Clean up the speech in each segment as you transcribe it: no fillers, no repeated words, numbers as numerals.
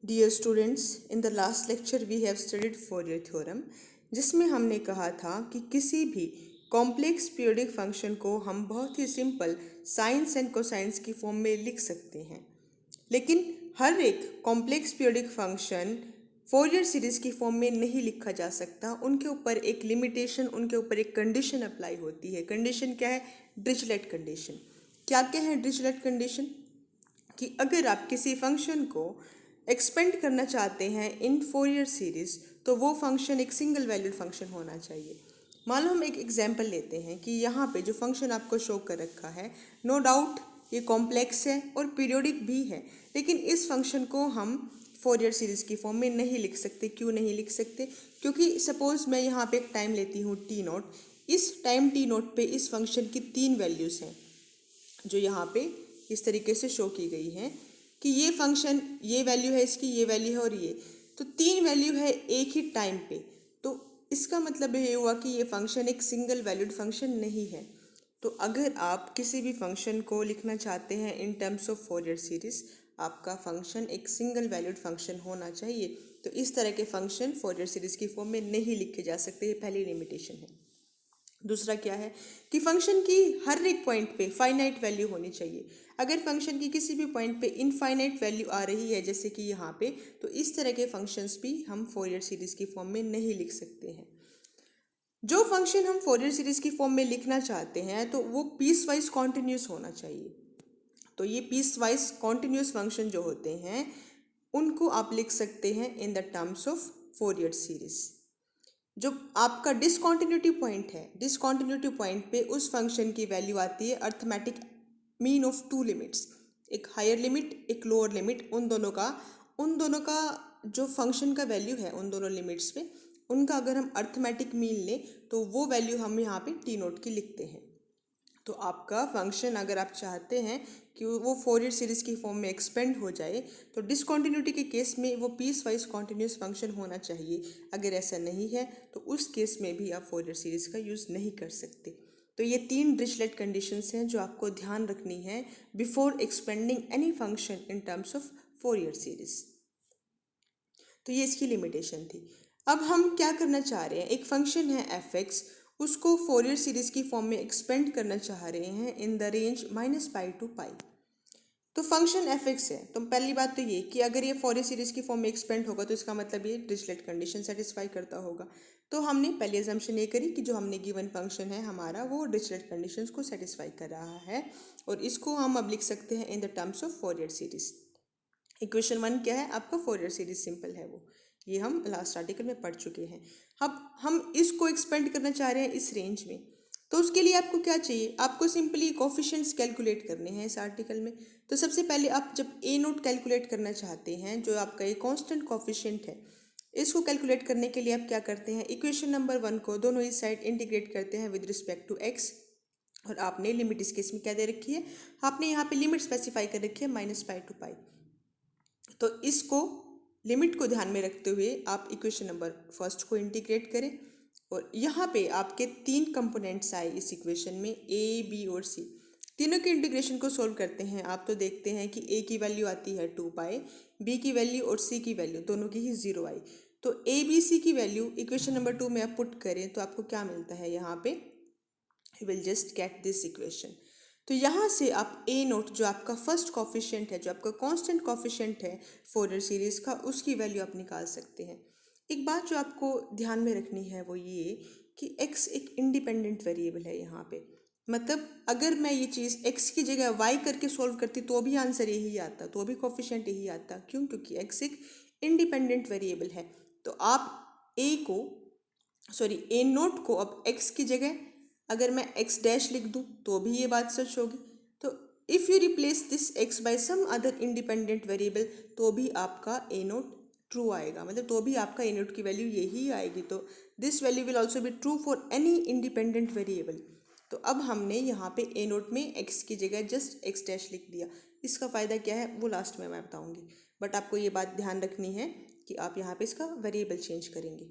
Dear students, in the last lecture we have studied Fourier theorem, जिसमें हमने कहा था कि किसी भी कॉम्प्लेक्स पीरियोडिक फंक्शन को हम बहुत ही सिंपल साइंस एंड कोसाइंस की फॉर्म में लिख सकते हैं। लेकिन हर एक complex periodic function Fourier series की फॉर्म में नहीं लिखा जा सकता। उनके ऊपर एक लिमिटेशन, उनके ऊपर एक कंडीशन अप्लाई होती है। कंडीशन क्या है? Dirichlet condition. क्या क्या है डिरिचलेट कंडीशन? कि अगर आप किसी फंक्शन को एक्सपेंड करना चाहते हैं इन फोरियर सीरीज, तो वो फंक्शन एक सिंगल वैल्यूड फंक्शन होना चाहिए। मान लो हम एक एग्जांपल लेते हैं कि यहाँ पे जो फंक्शन आपको शो कर रखा है, नो डाउट ये कॉम्प्लेक्स है और पीरियोडिक भी है, लेकिन इस फंक्शन को हम फोरियर सीरीज की फॉर्म में नहीं लिख सकते। क्यों नहीं लिख सकते? क्योंकि सपोज मैं यहाँ पे एक टाइम लेती हूँ टी नोट। इस टाइम टी नोट पे इस फंक्शन की 3 वैल्यूज़ हैं जो यहाँ पे इस तरीके से शो की गई हैं कि ये फंक्शन, ये वैल्यू है इसकी, ये वैल्यू है और ये, तो 3 वैल्यू है एक ही टाइम पे। तो इसका मतलब ये हुआ कि ये फंक्शन एक सिंगल वैल्यूड फंक्शन नहीं है। तो अगर आप किसी भी फंक्शन को लिखना चाहते हैं in terms of Fourier series, आपका फंक्शन एक सिंगल वैल्यूड फंक्शन होना चाहिए। तो इस तरह के फंक्शन फोरियर सीरीज की फॉर्म में नहीं लिखे जा सकते। ये पहली लिमिटेशन है। दूसरा क्या है कि फंक्शन की हर एक पॉइंट पे फाइनाइट वैल्यू होनी चाहिए। अगर फंक्शन की किसी भी पॉइंट पे इनफाइनाइट वैल्यू आ रही है, जैसे कि यहाँ पे, तो इस तरह के फंक्शंस भी हम फोरियर सीरीज की फॉर्म में नहीं लिख सकते हैं। जो फंक्शन हम फोरियर सीरीज की फॉर्म में लिखना चाहते हैं तो वो पीस वाइज कॉन्टिन्यूस होना चाहिए। तो ये पीस वाइज कॉन्टिन्यूस फंक्शन जो होते हैं उनको आप लिख सकते हैं in the terms of Fourier series. जो आपका डिसकॉन्टिन्यूटी पॉइंट है, डिसकॉन्टिन्यूटी पॉइंट पे उस फंक्शन की वैल्यू आती है अर्थमेटिक मीन ऑफ 2 लिमिट्स, एक हायर लिमिट एक लोअर लिमिट। उन दोनों का जो फंक्शन का वैल्यू है उन दोनों लिमिट्स पे, उनका अगर हम अर्थमेटिक मीन लें तो वो वैल्यू हम यहाँ पे टी नोट की लिखते हैं। तो आपका फंक्शन अगर आप चाहते हैं कि वो फोरियर सीरीज की फॉर्म में एक्सपेंड हो जाए, तो डिसकॉन्टिन्यूटी के केस में वो पीस वाइज कॉन्टिन्यूस फंक्शन होना चाहिए। अगर ऐसा नहीं है तो उस केस में भी आप फोरियर सीरीज का यूज़ नहीं कर सकते। तो ये 3 डिरिचलेट कंडीशंस हैं जो आपको ध्यान रखनी है before expanding any function in terms of Fourier series. तो ये इसकी लिमिटेशन थी। अब हम क्या करना चाह रहे हैं, एक फंक्शन है एफ एक्स, उसको फोरियर सीरीज की फॉर्म में एक्सपेंड करना चाह रहे हैं in the range -pi to pi. तो फंक्शन एफ एक्स है, तो पहली बात तो ये कि अगर ये फोरियर सीरीज की फॉर्म में एक्सपेंड होगा तो इसका मतलब ये डिरिचलेट कंडीशन सेटिस्फाई करता होगा। तो हमने पहली अजम्पशन ये करी कि जो हमने गिवन फंक्शन है हमारा वो डिरिचलेट कंडीशंस को सेटिस्फाई कर रहा है, और इसको हम अब लिख सकते हैं in the terms of Fourier series. Equation 1 क्या है आपका? फोरियर सीरीज सिंपल है वो, ये हम लास्ट आर्टिकल में पढ़ चुके हैं। अब हम इसको एक्सपेंड करना चाह रहे हैं इस रेंज में, तो उसके लिए आपको क्या चाहिए? आपको सिंपली कोफिशिएंट्स कैलकुलेट करने हैं इस आर्टिकल में। तो सबसे पहले आप जब ए नोट कैलकुलेट करना चाहते हैं, जो आपका ये कांस्टेंट कोफिशिएंट है, इसको कैलकुलेट करने के लिए आप क्या करते हैं? इक्वेशन नंबर 1 को दोनों ही साइड इंटीग्रेट करते हैं विद रिस्पेक्ट टू एक्स। और आपने लिमिट इस केस में क्या दे रखी है? आपने यहाँ पे लिमिट स्पेसिफाई कर रखी है -पाई टू पाई। तो इसको लिमिट को ध्यान में रखते हुए आप इक्वेशन नंबर फर्स्ट को इंटीग्रेट करें, और यहाँ पे आपके 3 कंपोनेंट्स आए इस इक्वेशन में, ए बी और सी। तीनों के इंटीग्रेशन को सोल्व करते हैं आप, तो देखते हैं कि ए की वैल्यू आती है 2 पाई, बी की वैल्यू और सी की वैल्यू दोनों की ही 0 आई। तो ए बी सी की वैल्यू इक्वेशन नंबर 2 में आप पुट करें तो आपको क्या मिलता है? यहाँ पे you will just get this equation. तो यहाँ से आप ए नोट, जो आपका फर्स्ट कॉफिशिएंट है, जो आपका कांस्टेंट कॉफिशिएंट है फोरियर सीरीज का, उसकी वैल्यू आप निकाल सकते हैं। एक बात जो आपको ध्यान में रखनी है वो ये कि x एक इंडिपेंडेंट वेरिएबल है यहाँ पे। मतलब अगर मैं ये चीज़ x की जगह y करके सॉल्व करती तो भी आंसर यही आता, तो भी कॉफिशिएंट यही आता। क्यों? क्योंकि x एक इंडिपेंडेंट वेरिएबल है। तो आप ए नोट को अब x की जगह अगर मैं x डैश लिख दूँ तो भी ये बात सच होगी। तो if you replace this x by some other independent variable, तो भी आपका ए नोट ट्रू आएगा, मतलब तो भी आपका ए नोट की वैल्यू यही आएगी। तो this value will also be true for any independent variable. तो अब हमने यहाँ पे ए नोट में x की जगह जस्ट x डैश लिख दिया। इसका फ़ायदा क्या है वो लास्ट में मैं बताऊँगी, बट आपको ये बात ध्यान रखनी है कि आप यहाँ पे इसका वेरिएबल चेंज करेंगे।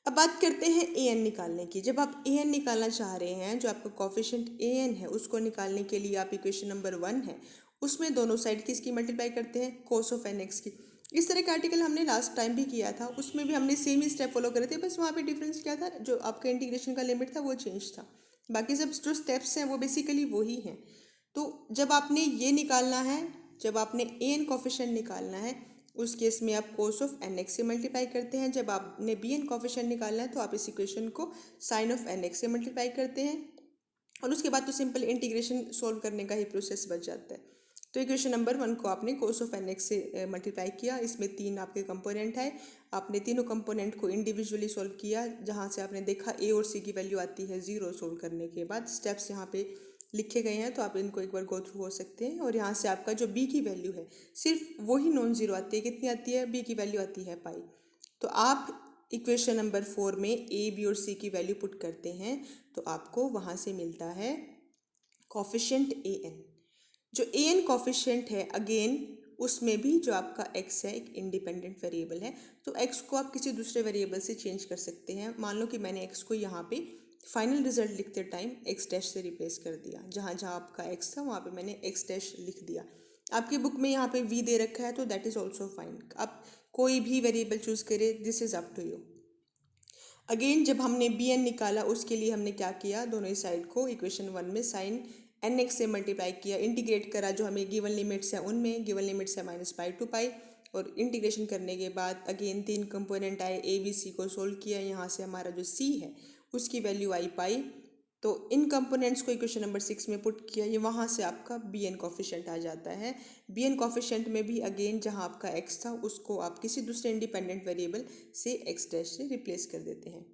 अब बात करते हैं ए एन निकालने की। जब आप ए एन निकालना चाह रहे हैं, जो आपका कॉफिशिएंट ए एन है, उसको निकालने के लिए आप इक्वेशन नंबर 1 है उसमें दोनों साइड किसकी मल्टीप्लाई करते हैं, कोस ऑफ एन एक्स की। इस तरह का आर्टिकल हमने लास्ट टाइम भी किया था, उसमें भी हमने सेम ही स्टेप फॉलो करे थे, बस वहाँ पे डिफरेंस क्या था, जो आपका इंटीग्रेशन का लिमिट था वो चेंज था, बाकी सब जो स्टेप्स हैं वो बेसिकली वही हैं। तो जब आपने ये निकालना है, जब आपने ए एन कॉफिशेंट निकालना है, उस केस में आप कोस ऑफ एन एक्स से मल्टीप्लाई करते हैं। जब आपने बी एन कॉफिशेंट निकालना है तो आप इस इक्वेशन को साइन ऑफ एन एक्स से मल्टीप्लाई करते हैं, और उसके बाद तो सिंपल इंटीग्रेशन सॉल्व करने का ही प्रोसेस बच जाता है। तो इक्वेशन नंबर 1 को आपने कोस ऑफ एन एक्स से मल्टीप्लाई किया, इसमें 3 आपके कंपोनेंट है, आपने तीनों कंपोनेंट को इंडिविजुअली सॉल्व किया, जहाँ से आपने देखा ए और सी की वैल्यू आती है 0 सॉल्व करने के बाद। स्टेप्स यहाँ पे लिखे गए हैं तो आप इनको एक बार गो थ्रू हो सकते हैं। और यहाँ से आपका जो बी की वैल्यू है सिर्फ वही नॉन जीरो आती है, कितनी आती है, बी की वैल्यू आती है पाई। तो आप इक्वेशन नंबर 4 में ए बी और सी की वैल्यू पुट करते हैं तो आपको वहाँ से मिलता है कॉफिशिएंट ए एन। जो ए एन कॉफिशिएंट है अगेन उसमें भी जो आपका x है एक इंडिपेंडेंट वेरिएबल है, तो x को आप किसी दूसरे वेरिएबल से चेंज कर सकते हैं। मान लो कि मैंने x को यहाँ पे फाइनल रिजल्ट लिखते टाइम x डैश से रिप्लेस कर दिया, जहाँ जहाँ आपका x था वहाँ पे मैंने x डैश लिख दिया। आपकी बुक में यहाँ पे v दे रखा है तो दैट इज़ ऑल्सो फाइन, आप कोई भी वेरिएबल चूज़ करें, this is up to you. Again जब हमने बी एन निकाला उसके लिए हमने क्या किया, दोनों ही साइड को इक्वेशन 1 में साइन एन एक्स से मल्टीप्लाई किया, इंटीग्रेट करा जो हमें गिवन लिमिट्स है उनमें, गिवन लिमिट्स है माइनस पाई टू पाई, और इंटीग्रेशन करने के बाद अगेन 3 कंपोनेंट आए, ए बी सी को सोल्व किया, यहाँ से हमारा जो सी है उसकी वैल्यू आई पाई। तो इन कंपोनेंट्स को इक्वेशन नंबर 6 में पुट किया, ये वहाँ से आपका बी एन कॉफिशेंट आ जाता है। बी एन कॉफिशेंट में भी अगेन जहाँ आपका एक्स था उसको आप किसी दूसरे इंडिपेंडेंट वेरिएबल से एक्स डैश से रिप्लेस कर देते हैं।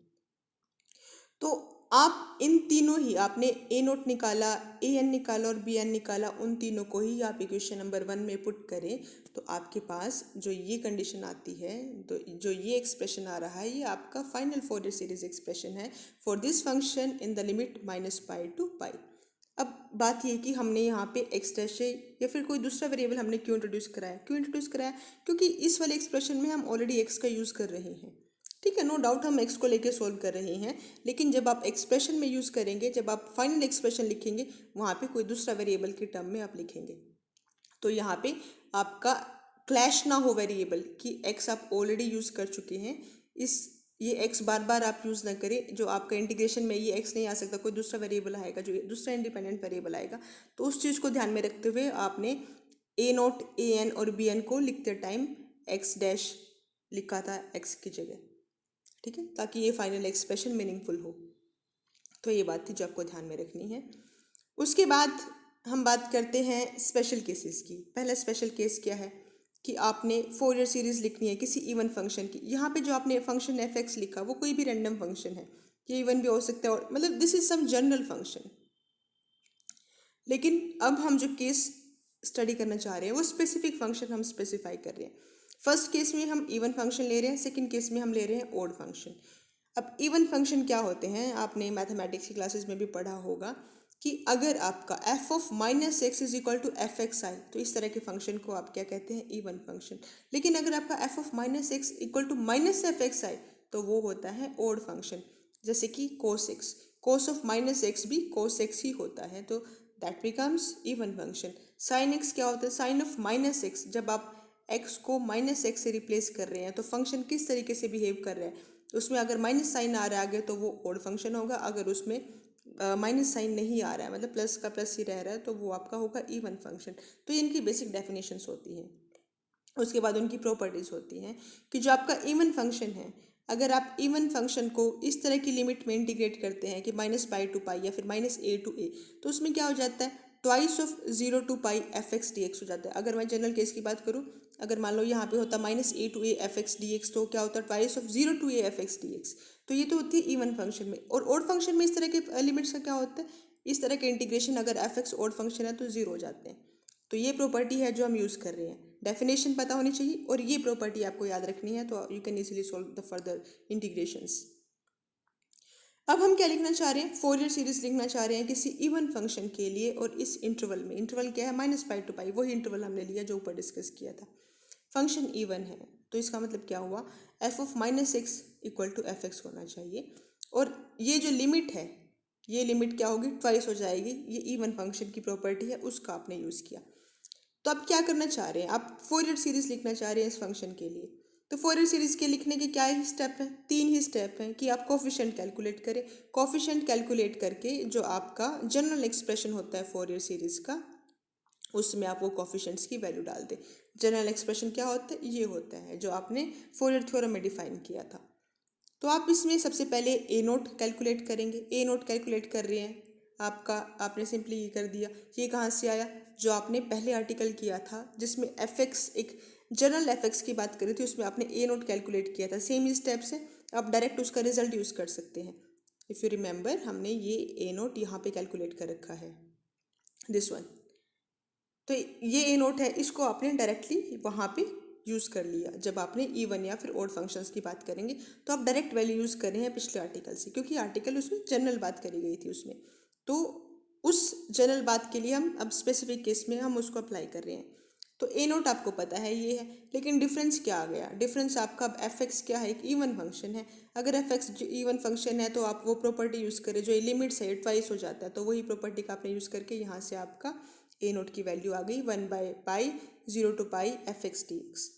तो आप इन तीनों ही, आपने ए नोट निकाला, ए एन निकाला और बी एन निकाला, उन तीनों को ही आप इक्वेशन नंबर 1 में पुट करें तो आपके पास जो ये कंडीशन आती है, तो जो ये एक्सप्रेशन आ रहा है ये आपका फाइनल फोरियर सीरीज एक्सप्रेशन है for this function in the limit minus pi to pi. अब बात ये कि हमने यहाँ पे एक्स डैश है या फिर कोई दूसरा वेरिएबल हमने क्यों इंट्रोड्यूस कराया, क्योंकि इस वाले एक्सप्रेशन में हम ऑलरेडी एक्स का यूज़ कर रहे हैं। ठीक है, नो डाउट हम एक्स को लेके सोल्व कर रहे हैं, लेकिन जब आप एक्सप्रेशन में यूज़ करेंगे, जब आप फाइनल एक्सप्रेशन लिखेंगे वहाँ पे कोई दूसरा वेरिएबल के टर्म में आप लिखेंगे, तो यहाँ पे आपका क्लैश ना हो वेरिएबल कि एक्स आप ऑलरेडी यूज़ कर चुके हैं, ये एक्स बार बार आप यूज़ ना करें। जो आपका इंटीग्रेशन में ये एक्स नहीं आ सकता, कोई दूसरा वेरिएबल आएगा, जो दूसरा इंडिपेंडेंट वेरिएबल आएगा, तो उस चीज़ को ध्यान में रखते हुए आपने ए नोट, ए एन और बी एन को लिखते टाइम एक्स डैश लिखा था एक्स की जगह। ठीक है, ताकि ये फाइनल एक्सप्रेशन मीनिंगफुल हो। तो ये बात थी जो आपको ध्यान में रखनी है। उसके बाद हम बात करते हैं स्पेशल केसेस की। पहला स्पेशल केस क्या है कि आपने फोरियर सीरीज लिखनी है किसी इवन फंक्शन की। यहाँ पे जो आपने फंक्शन एफ एक्स लिखा वो कोई भी रैंडम फंक्शन है, ये इवन भी हो सकता है, और मतलब this is some general function. लेकिन अब हम जो केस स्टडी करना चाह रहे हैं वो स्पेसिफिक फंक्शन हम स्पेसिफाई कर रहे हैं। फर्स्ट केस में हम इवन फंक्शन ले रहे हैं, सेकंड केस में हम ले रहे हैं ओड फंक्शन। अब इवन फंक्शन क्या होते हैं, आपने मैथमेटिक्स की क्लासेस में भी पढ़ा होगा कि अगर आपका F of minus x is equal to F X I, तो इस तरह के फंक्शन को आप क्या कहते हैं, इवन फंक्शन। लेकिन अगर आपका F of minus x equal to minus F X I तो वो होता है ओड फंक्शन। जैसे कि cos X, cos of minus X भी कोस एक्स ही होता है, तो that becomes even function. Sine X क्या होता है, साइन ऑफ माइनस एक्स, जब आप एक्स को माइनस एक्स से रिप्लेस कर रहे हैं तो फंक्शन किस तरीके से बिहेव कर रहा है, उसमें अगर माइनस साइन आ रहा है आगे तो वो ओड फंक्शन होगा, अगर उसमें माइनस साइन नहीं आ रहा है, मतलब प्लस का प्लस ही रह रहा है, तो वो आपका होगा इवन फंक्शन। तो इनकी बेसिक डेफिनेशंस होती हैं। उसके बाद उनकी प्रॉपर्टीज़ होती हैं कि जो आपका इवन फंक्शन है, अगर आप इवन फंक्शन को इस तरह की लिमिट में इंटीग्रेट करते हैं कि माइनस पाई टू पाई या फिर माइनस ए टू ए, तो उसमें क्या हो जाता है, twice of zero to pi F x D x हो जाता है। अगर मैं जनरल केस की बात करूँ, अगर मान लो यहाँ पे होता minus a to a f x D x, तो क्या होता है twice of zero to a f x D x. तो ये तो होती है इवन फंक्शन में। और ओड फंक्शन में इस तरह के लिमिट्स का क्या होता है, इस तरह के इंटीग्रेशन अगर एफ एक्स ओड फंक्शन है तो जीरो हो जाते हैं। तो ये प्रॉपर्टी है जो हम यूज़ कर रहे हैं। डेफिनेशन पता होनी चाहिए और ये प्रॉपर्टी आपको याद रखनी है, तो you can easily solve the further integrations. अब हम क्या लिखना चाह रहे हैं, फोरियर सीरीज लिखना चाह रहे हैं किसी इवन फंक्शन के लिए, और इस इंटरवल में, इंटरवल क्या है, माइनस पाई टू पाई, वही इंटरवल हमने लिया जो ऊपर डिस्कस किया था। फंक्शन इवन है तो इसका मतलब क्या हुआ, f of minus x equal to F x होना चाहिए, और ये जो लिमिट है ये लिमिट क्या होगी, ट्वाइस हो जाएगी। ये इवन फंक्शन की प्रॉपर्टी है, उसका आपने यूज़ किया। तो आप क्या करना चाह रहे हैं, आप फोरियर सीरीज लिखना चाह रहे हैं इस फंक्शन के लिए। तो फोरियर सीरीज के लिखने के क्या ही स्टेप हैं, 3 ही स्टेप हैं कि आप कोफिशिएंट कैलकुलेट करें। कोफिशिएंट कैलकुलेट करके जो आपका जनरल एक्सप्रेशन होता है फोरियर सीरीज का, उसमें आप वो कोफिशिएंट्स की वैल्यू डाल दें। जनरल एक्सप्रेशन क्या होता है, ये होता है जो आपने फोरियर थ्योरम में डिफाइन किया था। तो आप इसमें सबसे पहले ए नोट कैलकुलेट करेंगे। ए नोट कैलकुलेट कर रहे हैं आपका, आपने सिंपली ये कर दिया। ये कहाँ से आया, जो आपने पहले आर्टिकल किया था जिसमें एफ एक्स, एक जनरल एफ एक्स की बात करी थी, उसमें आपने ए नोट कैलकुलेट किया था। सेम ही स्टेप से आप डायरेक्ट उसका रिजल्ट यूज़ कर सकते हैं। इफ़ यू रिमेंबर, हमने ये ए नोट यहाँ पे कैलकुलेट कर रखा है, दिस वन। तो ये ए नोट है, इसको आपने डायरेक्टली वहाँ पे यूज़ कर लिया। जब आपने इवन या फिर ओड फंक्शंस की बात करेंगे तो आप डायरेक्ट वैल्यू यूज़ कर रहे हैं पिछले आर्टिकल से, क्योंकि आर्टिकल उसमें जनरल बात करी गई थी उसमें। तो उस जनरल बात के लिए हम अब स्पेसिफिक केस में हम उसको अप्लाई कर रहे हैं। तो ए नोट आपको पता है ये है, लेकिन डिफरेंस क्या आ गया, डिफरेंस आपका अब एफ एक्स क्या है, एक इवन फंक्शन है। अगर एफ एक्स इवन फंक्शन है तो आप वो प्रॉपर्टी यूज़ करें जो लिमिट्स है ट्वाइस हो जाता है, तो वही प्रॉपर्टी का आपने यूज़ करके यहाँ से आपका ए नोट की वैल्यू आ गई 1/पाई 0 to π f(x) dx।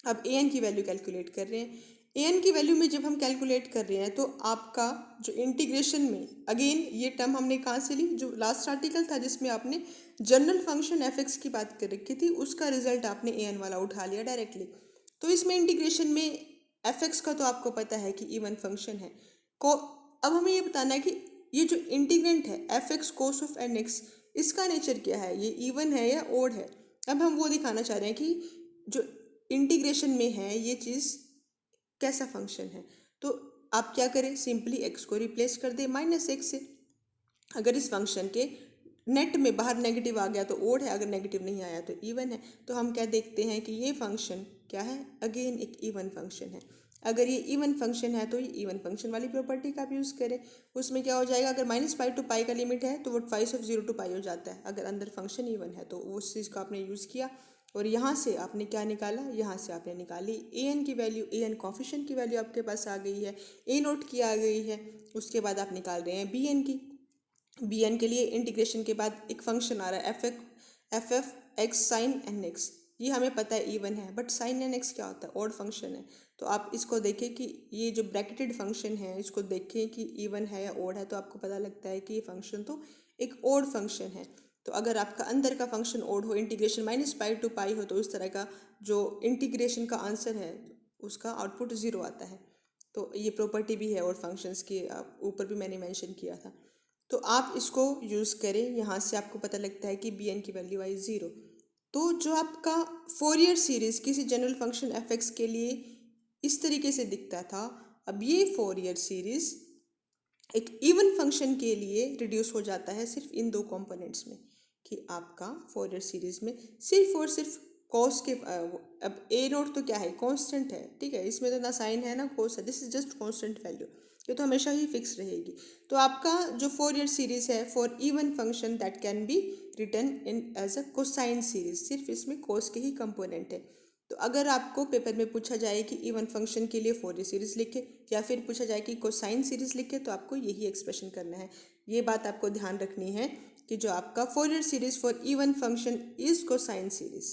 अब ए एन की वैल्यू कैलकुलेट कर रहे हैं। ए एन की वैल्यू में जब हम कैलकुलेट कर रहे हैं तो आपका जो इंटीग्रेशन में, अगेन ये टर्म हमने कहाँ से ली, जो लास्ट आर्टिकल था जिसमें आपने जनरल फंक्शन एफ एक्स की बात कर रखी थी, उसका रिजल्ट आपने ए एन वाला उठा लिया डायरेक्टली। तो इसमें इंटीग्रेशन में एफ एक्स का तो आपको पता है कि इवन फंक्शन है को। अब हमें ये बताना है कि ये जो इंटीग्रेंट है F x cos of N x, इसका नेचर क्या है, ये इवन है या ओड है। अब हम वो दिखाना चाह रहे हैं कि जो इंटीग्रेशन में है ये चीज़ कैसा फंक्शन है। तो आप क्या करें, सिंपली एक्स को रिप्लेस कर दें -x से। अगर इस फंक्शन के नेट में बाहर नेगेटिव आ गया तो ओड है, अगर नेगेटिव नहीं आया तो इवन है। तो हम क्या देखते हैं कि ये फंक्शन क्या है, अगेन एक इवन फंक्शन है। अगर ये इवन फंक्शन है तो ये इवन फंक्शन वाली प्रॉपर्टी का आप यूज़ करें। उसमें क्या हो जाएगा, अगर -π to π का लिमिट है तो वो ट्वाइस ऑफ 0 to π हो जाता है। अगर अंदर फंक्शन इवन है तो उस चीज़ का आपने यूज़ किया, और यहाँ से आपने क्या निकाला, यहाँ से आपने निकाली ए एन की वैल्यू। ए एन कॉफिशिएंट की वैल्यू आपके पास आ गई है, ए नोट की आ गई है। उसके बाद आप निकाल रहे हैं बी एन की। बी एन के लिए इंटीग्रेशन के बाद एक फंक्शन आ रहा है F x sine n x. ये हमें पता है इवन है, बट साइन एन एक्स क्या होता है, ऑड फंक्शन है। तो आप इसको देखें कि ये जो ब्रैकेटेड फंक्शन है इसको देखें कि इवन है या ओड है, तो आपको पता लगता है कि ये फंक्शन तो एक ओड फंक्शन है। तो अगर आपका अंदर का फंक्शन ओड हो, इंटीग्रेशन -π to π हो, तो उस तरह का जो इंटीग्रेशन का आंसर है उसका आउटपुट 0 आता है। तो ये प्रॉपर्टी भी है और फंक्शंस की, ऊपर भी मैंने मेंशन किया था। तो आप इसको यूज़ करें, यहाँ से आपको पता लगता है कि बी एन की वैल्यू आई 0। तो जो आपका फोरियर सीरीज़ किसी जनरल फंक्शन एफ एक्स के लिए इस तरीके से दिखता था, अब ये फोरियर सीरीज़ एक इवन फंक्शन के लिए रिड्यूस हो जाता है सिर्फ इन 2 कंपोनेंट्स में, कि आपका फोरियर सीरीज़ में सिर्फ और सिर्फ कॉस के, अब ए नोट तो क्या है, कांस्टेंट है, ठीक है, इसमें तो ना साइन है ना कोस है, this is just constant value, ये तो हमेशा ही फिक्स रहेगी। तो आपका जो फोरियर सीरीज़ है for even function that can be written in as a cosine series, सिर्फ इसमें कोस के ही कंपोनेंट है। तो अगर आपको पेपर में पूछा जाए कि इवन फंक्शन के लिए फोरियर सीरीज लिखे या फिर पूछा जाए कि कोसाइन सीरीज लिखे, तो आपको यही एक्सप्रेशन करना है। ये बात आपको ध्यान रखनी है कि जो आपका Fourier series for even function is cosine series,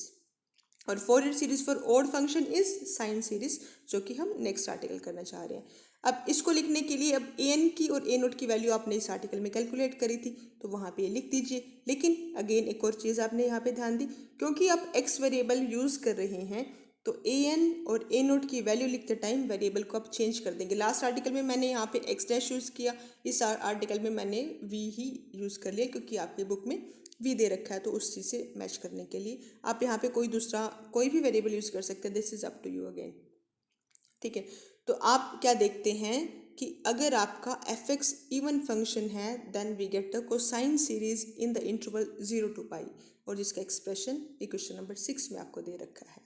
और Fourier series for odd function is sine series, जो कि हम नेक्स्ट आर्टिकल करना चाह रहे हैं। अब इसको लिखने के लिए, अब ए एन की और ए नोट की वैल्यू आपने इस आर्टिकल में कैलकुलेट करी थी, तो वहाँ पे लिख दीजिए। लेकिन अगेन एक और चीज़ आपने यहाँ पे ध्यान दी, क्योंकि आप एक्स वेरिएबल यूज़ कर रहे हैं तो ए एन और ए नोट की वैल्यू लिखते टाइम वेरिएबल को आप चेंज कर देंगे। लास्ट आर्टिकल में मैंने यहाँ पे एक्स डैश यूज़ किया, इस आर्टिकल में मैंने वी ही यूज़ कर लिया, क्योंकि आपकी बुक में वी दे रखा है, तो उस चीज़ से मैच करने के लिए आप यहाँ पे कोई दूसरा कोई भी वेरिएबल यूज़ कर सकते हैं। This is up to you again, ठीक है। तो आप क्या देखते हैं कि अगर आपका एफ एक्स इवन फंक्शन है then we get the cosine series in the interval 0 to π, और जिसका एक्सप्रेशन इक्वेशन नंबर 6 में आपको दे रखा है।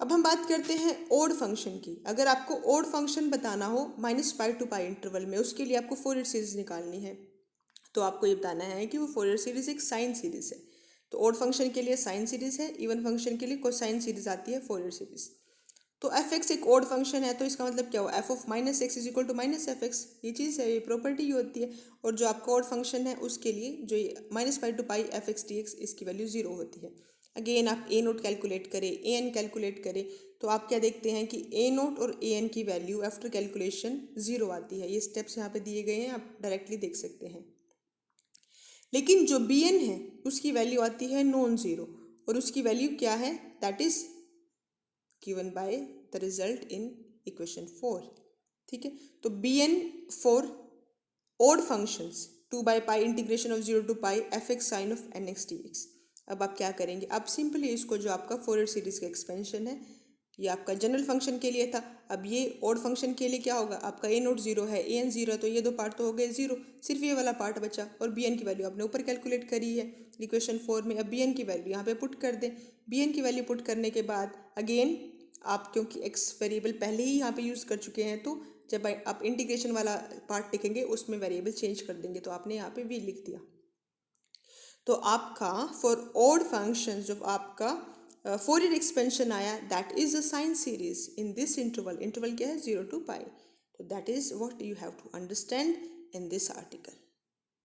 अब हम बात करते हैं ओड फंक्शन की। अगर आपको ओड फंक्शन बताना हो -π to π इंटरवल में, उसके लिए आपको फोरियर सीरीज निकालनी है, तो आपको ये बताना है कि वो फोरियर सीरीज एक साइन सीरीज है। तो ओड फंक्शन के लिए साइन सीरीज है, इवन फंक्शन के लिए कोसाइन सीरीज आती है फोरियर सीरीज। तो एफ एक्स एक ओड फंक्शन है, तो इसका मतलब क्या हुआ, f of minus x is equal to minus F x. ये चीज़ है, ये प्रॉपर्टी होती है। और जो आपका ओड फंक्शन है उसके लिए जो ये minus pi to pi F x D x, इसकी वैल्यू जीरो होती है। अगेन आप ए नोट कैलकुलेट करें, ए एन कैलकुलेट करें, तो आप क्या देखते हैं कि ए नोट और ए एन की वैल्यू आफ्टर कैलकुलेशन जीरो आती है। ये स्टेप्स यहाँ पे दिए गए हैं, आप डायरेक्टली देख सकते हैं। लेकिन जो बी एन है उसकी वैल्यू आती है नॉन ज़ीरो, और उसकी वैल्यू क्या है, that is given by the result in equation 4। ठीक है, तो B N for odd functions 2/पाई integration of 0 to pi F x sine of N X D X. अब आप क्या करेंगे, आप सिंपली इसको जो आपका फोरियर सीरीज का एक्सपेंशन है, ये आपका जनरल फंक्शन के लिए था। अब ये ओड फंक्शन के लिए क्या होगा, आपका ए नोट जीरो है, ए एन जीरो है, तो ये दो पार्ट तो हो गए जीरो, सिर्फ ये वाला पार्ट बचा। और बी एन की वैल्यू आपने ऊपर कैलकुलेट करी है इक्वेशन 4 में। अब बी एन की वैल्यू यहाँ पे पुट कर दें। बी एन की वैल्यू पुट करने के बाद अगेन आप, क्योंकि एक्स वेरिएबल पहले ही यहाँ पे यूज़ कर चुके हैं, तो जब आप इंटीग्रेशन वाला पार्ट लिखेंगे उसमें वेरिएबल चेंज कर देंगे, तो आपने यहाँ पे वी लिख दिया। तो आपका फॉर ओड फंक्शन जो आपका फोरियर एक्सपेंशन आया, that is a sine series in this interval. Interval क्या है, 0 to पाई। तो that is what you have to understand in this article.